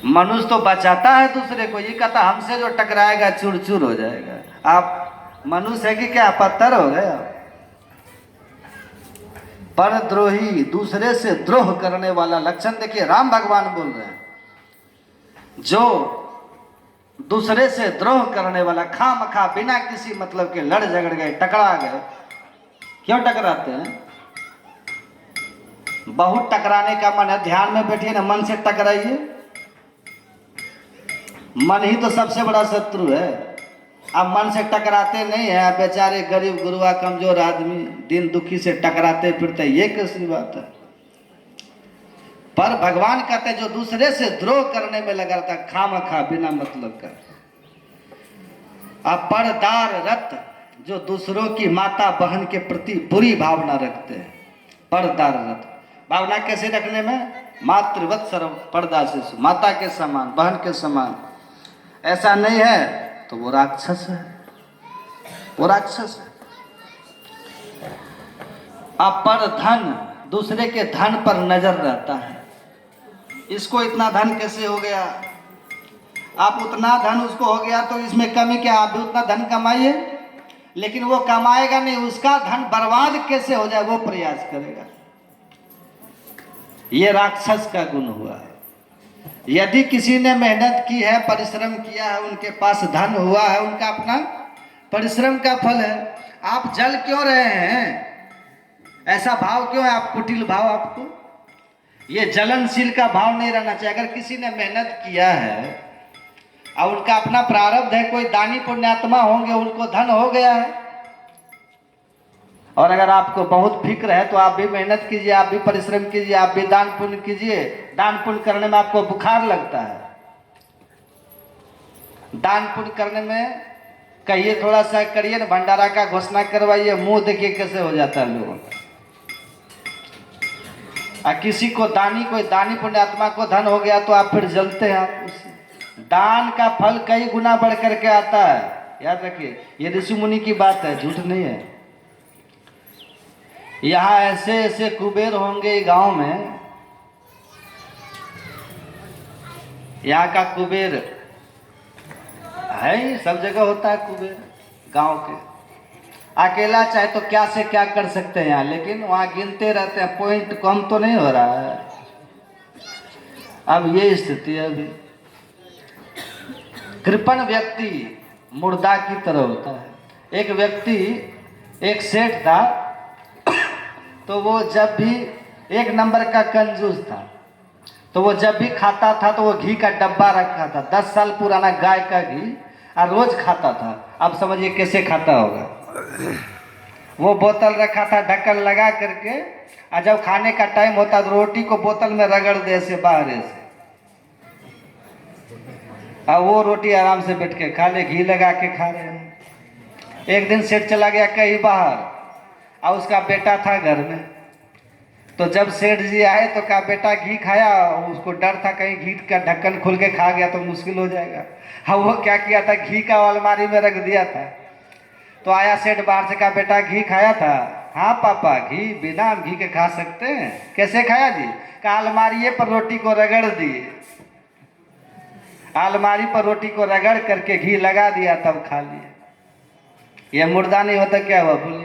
मनुष्य तो बचाता है दूसरे को, ये कहता हमसे जो टकराएगा चूर चूर हो जाएगा। आप मनुष्य है कि क्या पत्थर हो गए? परद्रोही, दूसरे से द्रोह करने वाला लक्षण देखिए राम भगवान बोल रहे हैं। जो दूसरे से द्रोह करने वाला, खामखा बिना किसी मतलब के लड़ झगड़ गए, टकरा गए। क्यों टकराते हैं? बहुत टकराने का मन है, ध्यान में बैठिए ना, मन से टकराइए। मन ही तो सबसे बड़ा शत्रु है। अब मन से टकराते नहीं है, बेचारे गरीब गुरुआ कमजोर आदमी दिन दुखी से टकराते फिरते, ये कैसी बात है? पर भगवान कहते हैं जो दूसरे से द्रोह करने में लगा रहता, खामखा बिना मतलब का। अपरदार रत, जो दूसरों की माता बहन के प्रति बुरी भावना रखते हैं। परदार रत भावना कैसे रखने में? मातृवत्सल पर्दा से, माता के समान, बहन के समान। ऐसा नहीं है तो वो राक्षस है, वो राक्षस है। अपर धन, दूसरे के धन पर नजर रहता है। इसको इतना धन कैसे हो गया? आप उतना धन उसको हो गया तो इसमें कमी क्या? आप भी उतना धन कमाइए, लेकिन वो कमाएगा नहीं, उसका धन बर्बाद कैसे हो जाए वो प्रयास करेगा। ये राक्षस का गुण हुआ है। यदि किसी ने मेहनत की है, परिश्रम किया है, उनके पास धन हुआ है, उनका अपना परिश्रम का फल है। आप जल क्यों रहे हैं? ऐसा भाव क्यों है? आप कुटिल भाव, आपको ये जलनशील का भाव नहीं रहना चाहिए। अगर किसी ने मेहनत किया है और उनका अपना प्रारब्ध है, कोई दानी पुण्यात्मा होंगे, उनको धन हो गया है। और अगर आपको बहुत फिक्र है तो आप भी मेहनत कीजिए, आप भी परिश्रम कीजिए, आप भी दान पुण्य कीजिए। दान पुण्य करने में आपको बुखार लगता है, दान पुण्य करने में कहिए थोड़ा सा करिए ना, भंडारा का घोषणा करवाइए, मुंह देखिए कैसे हो जाता है लोगों का। किसी को दानी, कोई दानी पुण्यात्मा को धन हो गया तो आप फिर जलते हैं आप उससे। दान का फल कई गुना बढ़ करके आता है, याद रखिए। ये ऋषि मुनि की बात है, झूठ नहीं है। यहाँ ऐसे ऐसे कुबेर होंगे गांव में, यहाँ का कुबेर है ही, सब जगह होता है कुबेर गांव के। अकेला चाहे तो क्या से क्या कर सकते हैं यहाँ, लेकिन वहाँ गिनते रहते हैं, पॉइंट कम तो नहीं हो रहा है। अब ये स्थिति है। अभी कृपण व्यक्ति मुर्दा की तरह होता है। एक व्यक्ति, एक सेठ था, तो वो जब भी, एक नंबर का कंजूस था, तो वो जब भी खाता था तो वो घी का डब्बा रखा था, 10 साल पुराना गाय का घी, और रोज खाता था। अब समझिए कैसे खाता होगा। वो बोतल रखा था ढक्कन लगा करके, और जब खाने का टाइम होता तो रोटी को बोतल में रगड़ दे से बाहर से, और वो रोटी आराम से बैठ के खा ले, घी लगा के खा रहे हैं। एक दिन सेठ चला गया कहीं बाहर, और उसका बेटा था घर में। तो जब सेठ जी आए तो कहा बेटा घी खाया? उसको डर था कहीं घी का ढक्कन खुल के खा गया तो मुश्किल हो जाएगा। हाँ, वो क्या किया था, घी का अलमारी में रख दिया था। तो आया सेठ बाहर से, कहा बेटा घी खाया था? हाँ पापा, घी बिना घी के खा सकते हैं? कैसे खाया जी? कहा अलमारी पर रोटी को रगड़ दिए, अलमारी पर रोटी को रगड़ करके घी लगा दिया तब खा लिए। यह मुर्दा नहीं होता क्या हुआ? बोलिए।